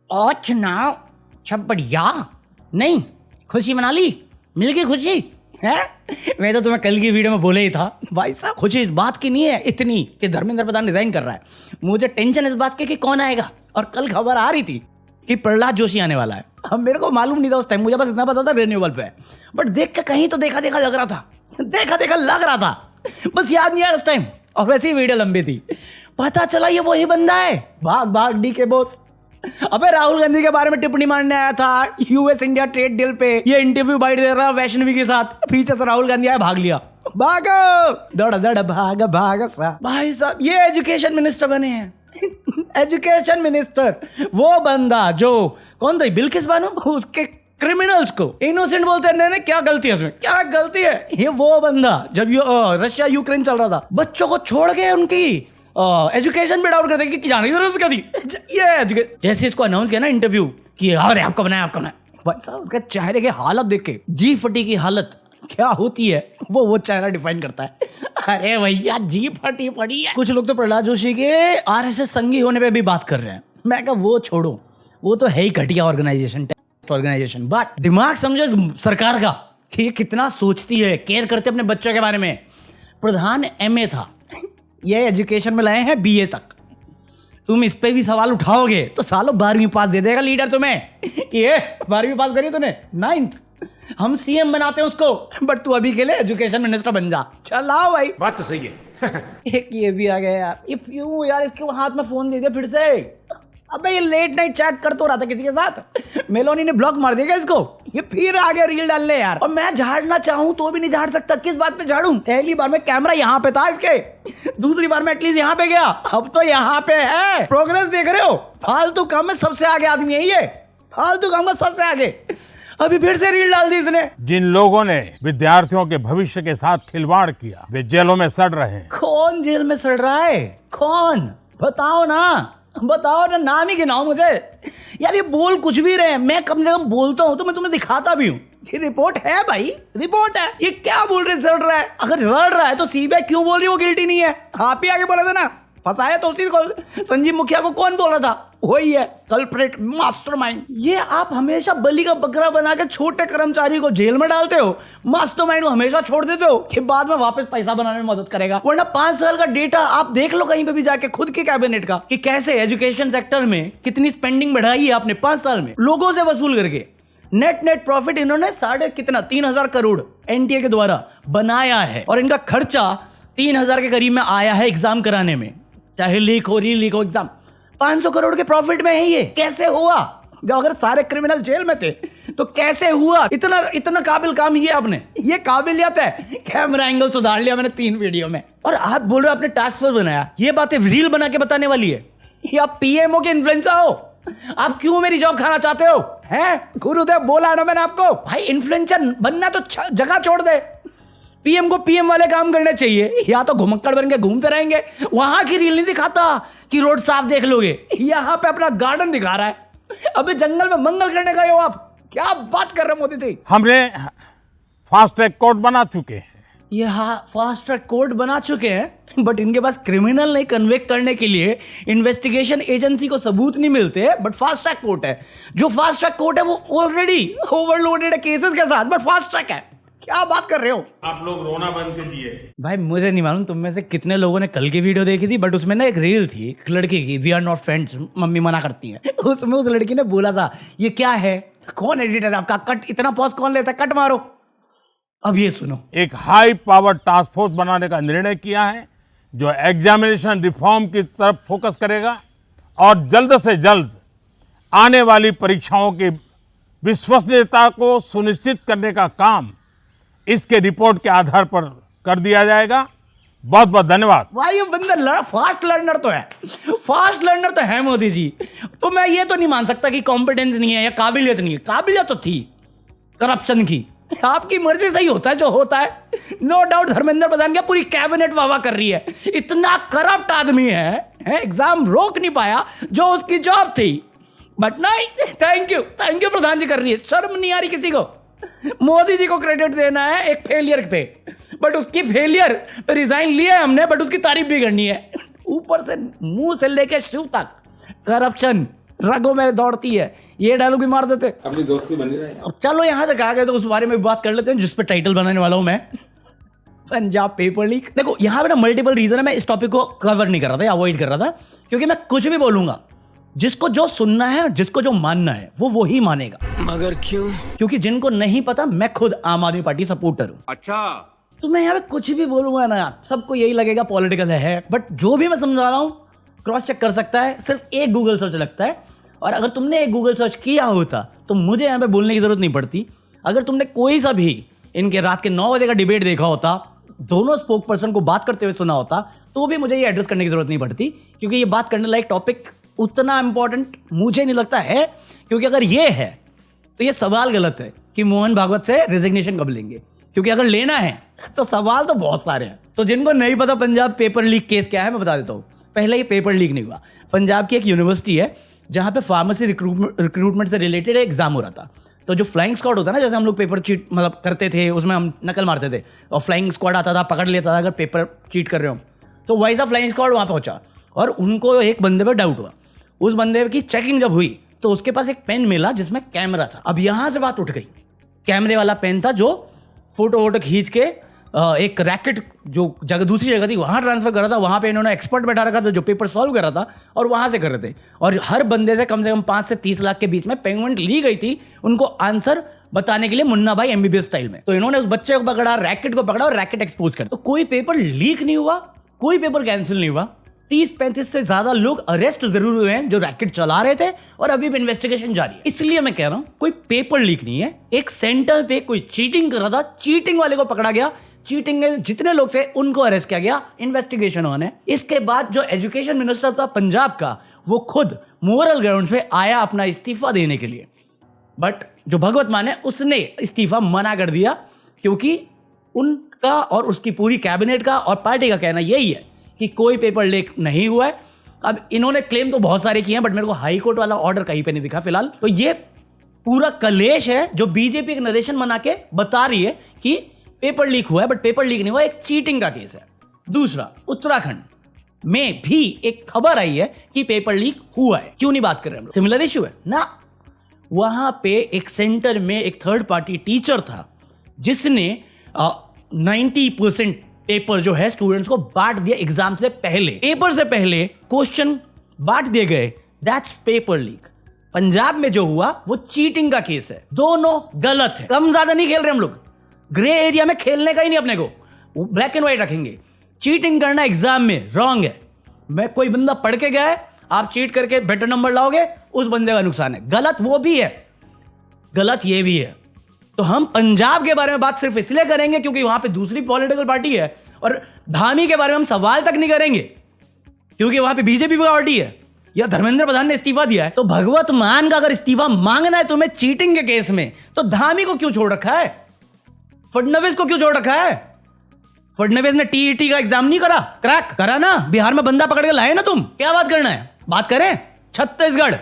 और चुनाव सब बढ़िया नहीं, खुशी मना ली, मिल गई खुशी है। मैं तो तुम्हें कल की वीडियो में बोले ही था भाई साहब, खुशी इस बात की नहीं है इतनी कि धर्मेंद्र प्रधान रिजाइन कर रहा है, मुझे टेंशन इस बात की कि कौन आएगा। और कल खबर आ रही थी कि प्रहलाद जोशी आने वाला है। अब मेरे को मालूम नहीं था उस टाइम, मुझे बस इतना पता था रिन्यूएबल पे, बट देख के कहीं तो देखा देखा लग रहा था, देखा देखा लग रहा था, बस याद नहीं आया उस टाइम। और वैसे ही वीडियो लंबी थी, पता चला ये वही बंदा है, भाग भाग डी के बॉस। अबे राहुल गांधी के बारे में टिप्पणी मारने आया था यूएस इंडिया ट्रेड डील पे, ये इंटरव्यू बाइट दे रहा वैष्णवी के साथ, पीछे से राहुल गांधी आया, भाग लिया, भागो दौड़ दौड़ भाग भाग सा। भाई साहब ये एजुकेशन मिनिस्टर बने हैं एजुकेशन मिनिस्टर, वो बंदा जो कौन था बिल्किस बानो, उसके क्रिमिनल्स को इनोसेंट बोलते हैं। नहीं क्या गलती है उसमें, क्या गलती है, ये वो बंदा जब रशिया यूक्रेन चल रहा था, बच्चों को छोड़ के उनकी एजुकेशन भी डाउन करते कि जाने की जरूरत क्या थी। ये जैसे इसको अनाउंस किया ना इंटरव्यू कि अरे आपको बनाया आपको बनाया, भाई साहब उसके चेहरे की हालत देख के, जी फटी की हालत क्या होती है वो चेहरा डिफाइन करता है। अरे भैया जी फटी पड़ी है। कुछ लोग तो प्रहलाद जोशी के आरएसएस संगी होने पे भी बात कर रहे हैं। मैं कहा वो छोड़ो, वो तो है ही घटिया ऑर्गेनाइजेशन, बट दिमाग समझो सरकार का कि ये कितना सोचती है, केयर करते अपने बच्चों के बारे में। प्रधान एमए था, ये एजुकेशन में लाए हैं बीए तक। तुम इस पे भी सवाल उठाओगे तो सालों 12वीं पास दे देगा लीडर तुम्हें कि ये 12वीं पास करी तूने, 9th हम सीएम बनाते हैं उसको, बट तू अभी के लिए एजुकेशन मिनिस्टर बन जा। चलाओ भाई, बात तो सही है। एक ये भी आ गया यार, ये क्यों यार इसके हाथ में फोन दे दिया फिर से। अबे ये लेट नाइट चैट कर तो रहा था किसी के साथ, मेलोनी ने ब्लॉक मार दिया इसको, ये फिर आ गया रील डालने यार। और मैं झाड़ना चाहूं तो भी नहीं झाड़ सकता, किस बात पे झाड़ूं। पहली बार में कैमरा यहाँ पे था इसके, दूसरी बार में एटलीस्ट यहाँ पे गया, अब तो यहाँ पे है। प्रोग्रेस देख रहे हो, फालतू काम में सबसे आगे आदमी है ये, फालतू काम में सबसे आगे। अभी फिर से रील डाल दी इसने। जिन लोगों ने विद्यार्थियों के भविष्य के साथ खिलवाड़ किया वे जेलों में सड़ रहे हैं। कौन जेल में सड़ रहा है, कौन बताओ ना, बताओ ना, नाम ही गिनाओ मुझे यार। ये बोल कुछ भी रहे हैं, मैं कम से कम बोलता हूं तो मैं तुम्हें दिखाता भी हूं। ये रिपोर्ट है भाई, रिपोर्ट है। ये क्या बोल रहे सड़ रहा है, अगर सड़ रहा है तो सीबीआई क्यों बोल रही है वो गिल्टी नहीं है। आप ही आगे बोला था ना, फंसाया तो उसी को, संजीव मुखिया को कौन बोल रहा था, वही है कल्प्रेट मास्टरमाइंड। ये आप हमेशा बलि का बकरा बना के छोटे कर्मचारी को जेल में डालते हो, मास्टरमाइंड को हमेशा छोड़ देते हो कि बाद में वापस पैसा बनाने में मदद करेगा। वरना 5 साल का डेटा आप देख लो कहीं पे भी जाके खुद के कैबिनेट का, कि कैसे एजुकेशन सेक्टर में कितनी स्पेंडिंग बढ़ाई है आपने 5 साल में लोगों से वसूल करके। नेट प्रॉफिट इन्होंने 3,500 करोड़ एनटीए के द्वारा बनाया है, और इनका खर्चा 3,000 के करीब में आया है एग्जाम कराने में, चाहे लीक हो री लीक हो एग्जाम। 500 करोड़ के प्रॉफिट में है ये। कैसे हुआ, जब अगर सारे क्रिमिनल जेल में थे तो कैसे हुआ। इतना काबिल काम ये आपने, ये काबिलियत है। कैमरा एंगल सुधार लिया मैंने 3 वीडियो में, और आप बोल रहे हो आपने टास्क फोर्स बनाया। ये बातें रील बना के बताने वाली है, ये आप पीएमओ के इन्फ्लुएंसर हो, आप क्यों मेरी जॉब खाना चाहते हो हैं। गुरुदेव बोला ना मैंने आपको, भाई इन्फ्लुएंसर बनना तो जगह छोड़ दे, पीएम को पीएम वाले काम करने चाहिए, या तो घुमक्कड़ बन के घूमते रहेंगे। वहां की रील नहीं दिखाता कि रोड साफ देख लोगे, यहाँ पे अपना गार्डन दिखा रहा है। अबे जंगल में मंगल करने गए हो आप, क्या बात कर रहे हो मोदी जी। हमने फास्ट ट्रैक कोर्ट बना चुके हैं। ये हाँ फास्ट ट्रैक कोर्ट बना चुके हैं, बट इनके पास क्रिमिनल नहीं कन्विक्ट करने के लिए इन्वेस्टिगेशन एजेंसी को सबूत नहीं मिलते। बट फास्ट ट्रैक कोर्ट है, जो फास्ट ट्रैक कोर्ट है वो ऑलरेडी ओवरलोडेड है केसेस के साथ, बट फास्ट ट्रैक है। क्या बात कर रहे हो आप लोग, रोना बंद कीजिए भाई। मुझे नहीं मालूम तुम में से कितने लोगों ने कल की वीडियो देखी थी, बट उसमें ना एक रील थी एक लड़की की, we are not friends, mummy मना करती है। उसमें उस लड़की ने बोला था ये क्या है, कौन एडिटर है आपका, कट इतना पॉज कौन लेता है, कट मारो। अब ये सुनो, एक हाई पावर टास्क फोर्स बनाने का निर्णय किया है जो एग्जामिनेशन रिफॉर्म की तरफ फोकस करेगा और जल्द से जल्द आने वाली परीक्षाओं की विश्वसनीयता को सुनिश्चित करने का काम इसके रिपोर्ट के आधार पर कर दिया जाएगा। बहुत बहुत धन्यवाद। भाई ये बंदा फास्ट लर्नर तो है, फास्ट लर्नर तो है मोदी जी। तो मैं ये तो नहीं मान सकता कि कॉम्पिटेंस नहीं है या काबिलियत नहीं है, काबिलियत तो थी करप्शन की। आपकी मर्जी से ही होता है जो होता है, नो डाउट। धर्मेंद्र प्रधान क्या पूरी कैबिनेट वाह कर रही है, इतना करप्ट आदमी है, एग्जाम रोक नहीं पाया जो उसकी जॉब थी। बट नहीं, थैंक यू प्रधान जी कर रही है, शर्म नहीं आ रही किसी को। मोदी जी को क्रेडिट देना है एक फेलियर पे, बट उसकी फेलियर पे रिजाइन लिया है हमने, बट उसकी तारीफ भी करनी है। ऊपर से मुंह से लेके शिव तक करप्शन रगों में दौड़ती है, ये डायलॉग भी मार देते। अपनी दोस्ती बनी रहे। अब चलो यहां तक आ गए तो उस बारे में भी बात कर लेते हैं जिस पे टाइटल बनाने वाला हूं मैं, पंजाब पेपर लीक। देखो यहां पे ना मल्टीपल रीजन है, मैं इस टॉपिक को कवर नहीं कर रहा था, अवॉइड कर रहा था, क्योंकि मैं कुछ भी बोलूंगा जिसको जो सुनना है, जिसको जो मानना है वो ही मानेगा। मगर क्यों? क्योंकि जिनको नहीं पता, मैं खुद आम आदमी पार्टी सपोर्टर हूं। अच्छा, तो मैं यहाँ पे कुछ भी बोलूंगा ना, सबको यही लगेगा पॉलिटिकल है, बट जो भी मैं समझा रहा हूं क्रॉस चेक कर सकता है, सिर्फ एक गूगल सर्च लगता है। और अगर तुमने एक गूगल सर्च किया होता तो मुझे यहाँ पे बोलने की जरूरत नहीं पड़ती। अगर तुमने कोई सा भी इनके रात के 9 बजे का डिबेट देखा होता, दोनों स्पोक पर्सन को बात करते हुए सुना होता, तो भी मुझे ये एड्रेस करने की जरूरत नहीं पड़ती, क्योंकि ये बात करने लायक टॉपिक उतना इंपॉर्टेंट मुझे नहीं लगता है। क्योंकि अगर ये है तो ये सवाल गलत है कि मोहन भागवत से रेजिग्नेशन कब लेंगे, क्योंकि अगर लेना है तो सवाल तो बहुत सारे हैं। तो जिनको नहीं पता पंजाब पेपर लीक केस क्या है, मैं बता देता हूँ। पहले ये पेपर लीक नहीं हुआ, पंजाब की एक यूनिवर्सिटी है जहाँ पे फार्मेसी रिक्रूटमेंट से रिलेटेड एग्जाम हो रहा था। तो जो फ्लाइंग स्क्वाड होता है ना, जैसे हम लोग पेपर चीट मतलब करते थे, उसमें हम नकल मारते थे और फ्लाइंग स्क्वाड आता था, पकड़ लेता था अगर पेपर चीट कर रहे हो। तो वैसा फ्लाइंग स्क्वाड वहाँ पहुँचा और उनको एक बंदे पर डाउट हुआ। उस बंदे की चेकिंग जब हुई तो उसके पास एक पेन मिला जिसमें कैमरा था। अब यहाँ से बात उठ गई, कैमरे वाला पेन था जो फोटो वोटो खींच के एक रैकेट जो जगह दूसरी जगह थी वहाँ ट्रांसफर कर रहा था। वहाँ पे इन्होंने एक्सपर्ट बैठा रखा था जो पेपर सॉल्व कर रहा था और वहाँ से कर रहे थे। और हर बंदे से कम 5 से 30 लाख के बीच में पेमेंट ली गई थी उनको आंसर बताने के लिए, मुन्ना भाई एमबीबीएस स्टाइल में। तो इन्होंने उस बच्चे को पकड़ा, रैकेट को पकड़ा और रैकेट एक्सपोज कर। तो कोई पेपर लीक नहीं हुआ, कोई पेपर कैंसिल नहीं हुआ। 30-35 से ज्यादा लोग अरेस्ट जरूर हुए हैं जो रैकेट चला रहे थे और अभी भी इन्वेस्टिगेशन जारी है। इसलिए मैं कह रहा हूं कोई पेपर लीक नहीं है। एक सेंटर पे कोई चीटिंग कर रहा था, चीटिंग वाले को पकड़ा गया, चीटिंग के जितने लोग थे उनको अरेस्ट किया गया, इन्वेस्टिगेशन होने। इसके बाद जो एजुकेशन मिनिस्टर था पंजाब का, वो खुद मोरल ग्राउंड पे आया अपना इस्तीफा देने के लिए। बट जो भगवत मान है उसने इस्तीफा मना कर दिया, क्योंकि उनका और उसकी पूरी कैबिनेट का और पार्टी का कहना यही है कि कोई पेपर लीक नहीं हुआ है। अब इन्होंने क्लेम तो बहुत सारे किए हैं, बट मेरे को हाई कोर्ट वाला ऑर्डर कहीं पे नहीं दिखा फिलहाल। तो ये पूरा कलेश है जो बीजेपी एक नरेशन बना के बता रही है कि पेपर लीक हुआ है, बट पेपर लीक नहीं हुआ, एक चीटिंग का केस है। दूसरा, उत्तराखंड में भी एक खबर आई है कि पेपर लीक हुआ है। क्यों नहीं बात कर रहे हम लोग? सिमिलर इश्यू है ना। वहां पे एक सेंटर में एक थर्ड पार्टी टीचर था जिसने 90% पेपर जो है स्टूडेंट्स को बांट दिया एग्जाम से पहले। पेपर से पहले क्वेश्चन बांट दिए गए, दैट्स पेपर लीक। पंजाब में जो हुआ वो चीटिंग का केस है। दोनों गलत है, कम ज्यादा नहीं खेल रहे हम लोग, ग्रे एरिया में खेलने का ही नहीं अपने को, ब्लैक एंड व्हाइट रखेंगे। चीटिंग करना एग्जाम में रॉन्ग है। मैं कोई बंदा पढ़ के गया है, आप चीट करके बेटर नंबर लाओगे, उस बंदे का नुकसान है। गलत वो भी है, गलत ये भी है। तो हम पंजाब के बारे में बात सिर्फ इसलिए करेंगे क्योंकि वहां पे दूसरी पॉलिटिकल पार्टी है, और धामी के बारे में हम सवाल तक नहीं करेंगे क्योंकि वहां पे बीजेपी पार्टी है या धर्मेंद्र प्रधान ने इस्तीफा दिया है। तो भगवत मान का अगर इस्तीफा मांगना है तुम्हें चीटिंग के केस में, तो धामी को क्यों छोड़ रखा है? फडणवीस को क्यों छोड़ रखा है? फडणवीस ने टीईटी का एग्जाम नहीं करा, क्रैक करा ना, बिहार में बंदा पकड़ के लाए ना। तुम क्या बात करना है? बात करें छत्तीसगढ़,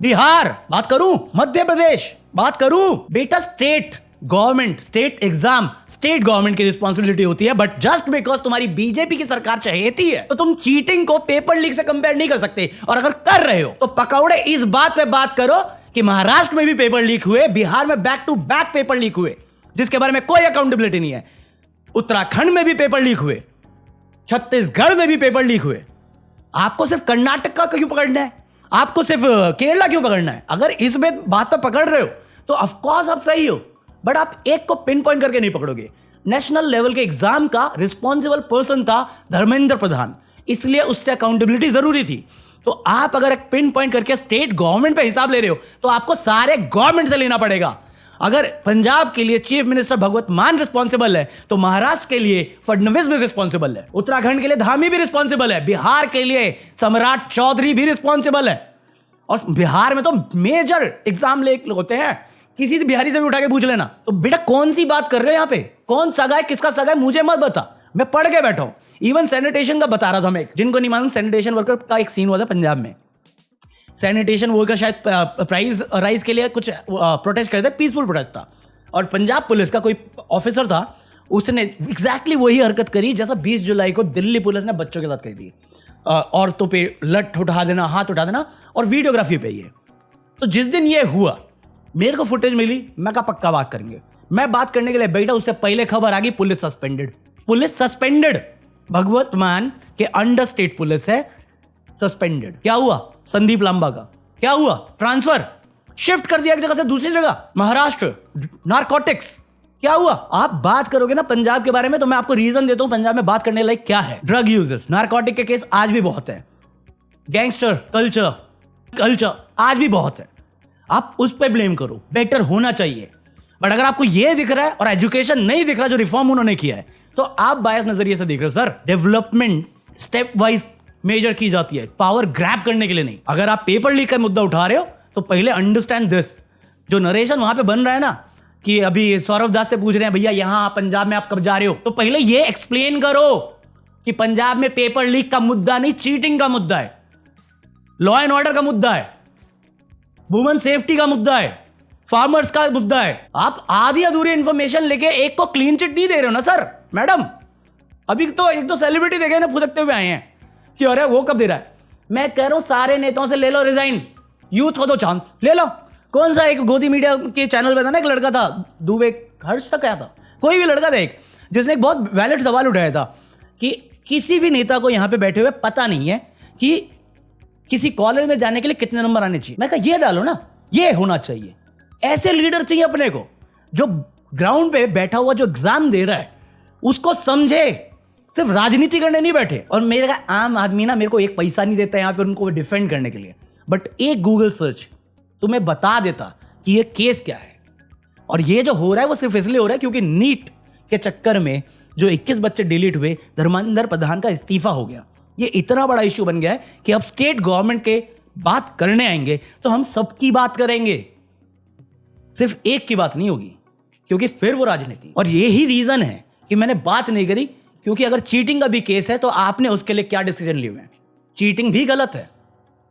बिहार, बात करूं मध्य प्रदेश, बात करूं बेटा state government, state exam state government की रिस्पॉन्सिबिलिटी होती है। बट जस्ट बिकॉज तुम्हारी बीजेपी की सरकार चाहती है तो तुम चीटिंग को पेपर लीक से कंपेयर नहीं कर सकते। और अगर कर रहे हो तो पकौड़े इस बात पे बात करो कि महाराष्ट्र में भी पेपर लीक हुए, बिहार में back to back paper leak हुए जिसके बारे में कोई अकाउंटेबिलिटी नहीं है, उत्तराखंड में भी पेपर लीक हुए, छत्तीसगढ़ में भी पेपर लीक हुए। आपको सिर्फ कर्नाटक का क्यों पकड़ना है? आपको सिर्फ केरला क्यों पकड़ना है? अगर इस बात पर पकड़ रहे हो तो ऑफकोर्स आप सही हो, बट आप एक को पिन पॉइंट करके नहीं पकड़ोगे। नेशनल लेवल के एग्जाम का रिस्पॉन्सिबल पर्सन था धर्मेंद्र प्रधान, इसलिए उससे अकाउंटेबिलिटी जरूरी थी। तो आप अगर एक पिन पॉइंट करके स्टेट गवर्नमेंट पे हिसाब ले रहे हो तो आपको सारे गवर्नमेंट से लेना पड़ेगा। अगर पंजाब के लिए चीफ मिनिस्टर भगवत मान रिस्पॉन्सिबल है तो महाराष्ट्र के लिए फडणवीस भी रिस्पॉन्सिबल है, उत्तराखंड के लिए धामी भी रिस्पॉन्सिबल है, बिहार के लिए सम्राट चौधरी भी रिस्पॉन्सिबल है। और बिहार में तो मेजर एग्जाम ले होते हैं, किसी से बिहारी से भी उठा के पूछ लेना। तो बेटा कौन सी बात कर रहे हो यहाँ पे? कौन सगा है, किसका सगा है, मुझे मत बता, मैं पढ़ के बैठा हूं। इवन सैनिटेशन का बता रहा था मैं, जिनको नहीं मालूम, सैनिटेशन वर्कर का एक सीन हुआ था पंजाब में। सैनिटेशन वर्कर शायद प्राइस राइज के लिए कुछ प्रोटेस्ट करते, पीसफुल प्रोटेस्ट था, और पंजाब पुलिस का कोई ऑफिसर था, उसने एग्जैक्टली वही हरकत करी जैसा 20 जुलाई को दिल्ली पुलिस ने बच्चों के साथ करी थी। औरतों पे लठ उठा देना, हाथ उठा देना, और वीडियोग्राफी पे ये। तो जिस दिन ये हुआ, मेरे को फुटेज मिली, मैं कहा पक्का बात करेंगे। मैं बात करने के लिए बैठा, उससे पहले खबर आ गई पुलिस सस्पेंडेड। पुलिस सस्पेंडेड, भगवत मान के अंडर स्टेट पुलिस है, सस्पेंडेड। क्या हुआ? संदीप लांबा का क्या हुआ? ट्रांसफर, शिफ्ट कर दिया एक जगह से दूसरी जगह, महाराष्ट्र, नारकोटिक्स। क्या हुआ? आप बात करोगे ना पंजाब के बारे में, तो मैं आपको रीजन देता हूं पंजाब में बात करने लायक क्या है। ड्रग यूजेस, नारकोटिक के केस आज भी बहुत है, गैंगस्टर कल्चर आज भी बहुत है। आप उस पर ब्लेम करो, बेटर होना चाहिए। बट अगर आपको यह दिख रहा है और एजुकेशन नहीं दिख रहा जो रिफॉर्म उन्होंने किया है, तो आप बायस नजरिए से देख रहे हो। Sir, development step wise measure की जाती है, पावर ग्रैब करने के लिए नहीं। अगर आप पेपर लीक का मुद्दा उठा रहे हो तो पहले अंडरस्टैंड दिस। जो नरेशन वहां पे बन रहा है ना, कि अभी सौरभ दास से पूछ रहे हैं भैया यहां पंजाब में आप कब जा रहे हो, तो पहले ये एक्सप्लेन करो कि पंजाब में पेपर लीक का मुद्दा नहीं, चीटिंग का मुद्दा है, लॉ एंड ऑर्डर का मुद्दा है, वुमेन सेफ्टी का मुद्दा है, फार्मर्स का मुद्दा है। आप आधी अधूरी इंफॉर्मेशन लेके एक को क्लीन चिट नहीं दे रहे हो ना सर, मैडम। अभी तो एक दो सेलिब्रिटी देखे ना फुदकते हुए आए हैं कि अरे वो कब दे रहा है। मैं कह रहा हूं सारे नेताओं से ले लो रिजाइन, यूथ को दो चांस, ले लो। कौन सा एक गोदी मीडिया के चैनल पे था ना, एक लड़का था, दुबे हर्ष तक क्या था, कोई भी लड़का था एक, जिसने एक बहुत वैलिड सवाल उठाया था कि किसी भी नेता को यहां पे बैठे हुए पता नहीं है कि किसी कॉलेज में जाने के लिए कितने नंबर आने चाहिए। मैं कहा ये डालो ना, ये होना चाहिए। ऐसे लीडर चाहिए अपने को, जो ग्राउंड पे बैठा हुआ जो एग्जाम दे रहा है उसको समझे, सिर्फ राजनीति करने नहीं बैठे। और मेरे का आम आदमी ना, मेरे को एक पैसा नहीं देता यहां पे उनको डिफेंड करने के लिए, बट एक गूगल सर्च तुम्हें बता देता कि ये केस क्या है। और ये जो हो रहा है वो सिर्फ इसलिए हो रहा है क्योंकि नीट के चक्कर में जो 21 बच्चे डिलीट हुए, धर्मेंद्र प्रधान का इस्तीफा हो गया। ये इतना बड़ा इश्यू बन गया है कि अब स्टेट गवर्नमेंट के बात करने आएंगे तो हम सबकी बात करेंगे, सिर्फ एक की बात नहीं होगी, क्योंकि फिर वो राजनीति। और यही रीजन है कि मैंने बात नहीं करी, क्योंकि अगर चीटिंग का भी केस है तो आपने उसके लिए क्या डिसीजन लिए हुए हैं। चीटिंग भी गलत है,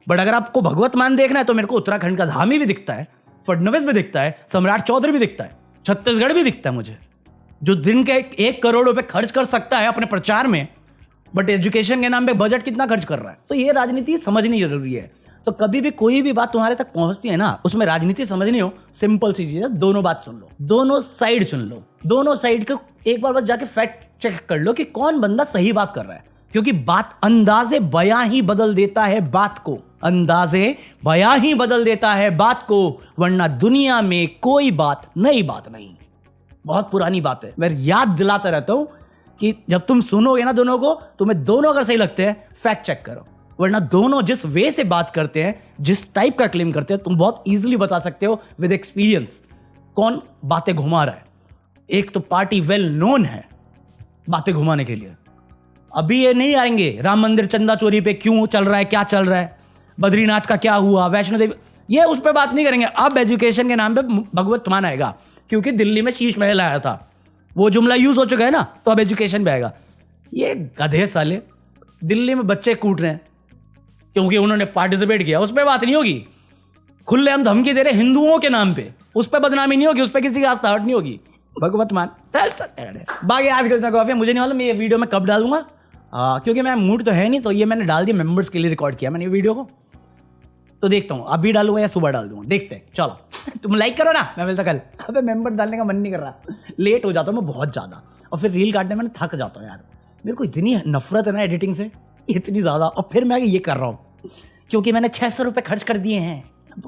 बट अगर आपको भगवत मान देखना है तो मेरे को उत्तराखंड का धामी भी दिखता है, फडणवीस भी दिखता है, सम्राट चौधरी भी दिखता है, छत्तीसगढ़ भी दिखता है मुझे, जो दिन के 1 करोड़ रुपए खर्च कर सकता है अपने प्रचार में, बट एजुकेशन के नाम पे बजट कितना खर्च कर रहा है। तो ये राजनीति समझनी जरूरी है। तो कभी भी कोई भी बात तुम्हारे तक पहुंचती है ना, उसमें राजनीति समझनी हो, सिंपल सी चीज है, दोनों बात सुन लो, दोनों साइड सुन लो, दोनों साइड को एक बार बस जाके फैक्ट चेक कर लो कि कौन बंदा सही बात कर रहा है। क्योंकि बात, अंदाजे बयां ही बदल देता है बात को, अंदाजे बयां ही बदल देता है बात को, वरना दुनिया में कोई बात नई बात नहीं। बहुत पुरानी बात है, मैं याद दिलाता रहता हूं कि जब तुम सुनोगे ना दोनों को, तुम्हें दोनों अगर सही लगते हैं फैक्ट चेक करो, वरना दोनों जिस वे से बात करते हैं, जिस टाइप का क्लेम करते हैं, तुम बहुत इजीली बता सकते हो विद एक्सपीरियंस कौन बातें घुमा रहा है। एक तो पार्टी वेल नोन है बातें घुमाने के लिए। अभी ये नहीं आएंगे राम मंदिर चंदा चोरी पे क्यों चल रहा है, क्या चल रहा है, बद्रीनाथ का क्या हुआ, वैष्णो देवी, ये उस पर बात नहीं करेंगे। अब एजुकेशन के नाम पे भगवत मान आएगा, क्योंकि दिल्ली में शीश महल आया था, वो जुमला यूज हो चुका है ना, तो अब एजुकेशन पे आएगा। ये गधे साले दिल्ली में बच्चे कूट रहे हैं क्योंकि उन्होंने पार्टिसिपेट किया, उस पर बात नहीं होगी। खुले हम धमकी दे रहे हिंदुओं के नाम पे, उस पर बदनामी नहीं होगी, उस पर किसी की आस्था हट नहीं होगी। भगवत मान बाकी आज कल कॉफी मुझे नहीं मालूम मैं ये वीडियो में कब डालूंगा, क्योंकि मैं मूड तो है नहीं, तो ये मैंने डाल दिया, मेंबर्स के लिए रिकॉर्ड किया मैंने ये वीडियो को, तो देखता हूँ अभी डालूंगा या सुबह डाल दूंगा, देखते हैं। चलो तुम लाइक करो ना, मैं मिलता कल। अबे मेंबर डालने का मन नहीं कर रहा, लेट हो जाता हूँ मैं बहुत ज़्यादा, और फिर रील काटने में थक जाता हूँ यार। मेरे को इतनी नफरत है ना एडिटिंग से, इतनी ज़्यादा, और फिर मैं ये कर रहा हूँ क्योंकि मैंने 600 रुपये खर्च कर दिए हैं,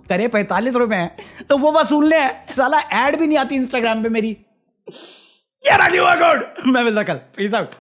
करे 45 रुपये हैं, तो वो वसूलने हैं। साला ऐड भी नहीं आती इंस्टाग्राम पे मेरी। यार मैं मिलता कल, पीस आउट।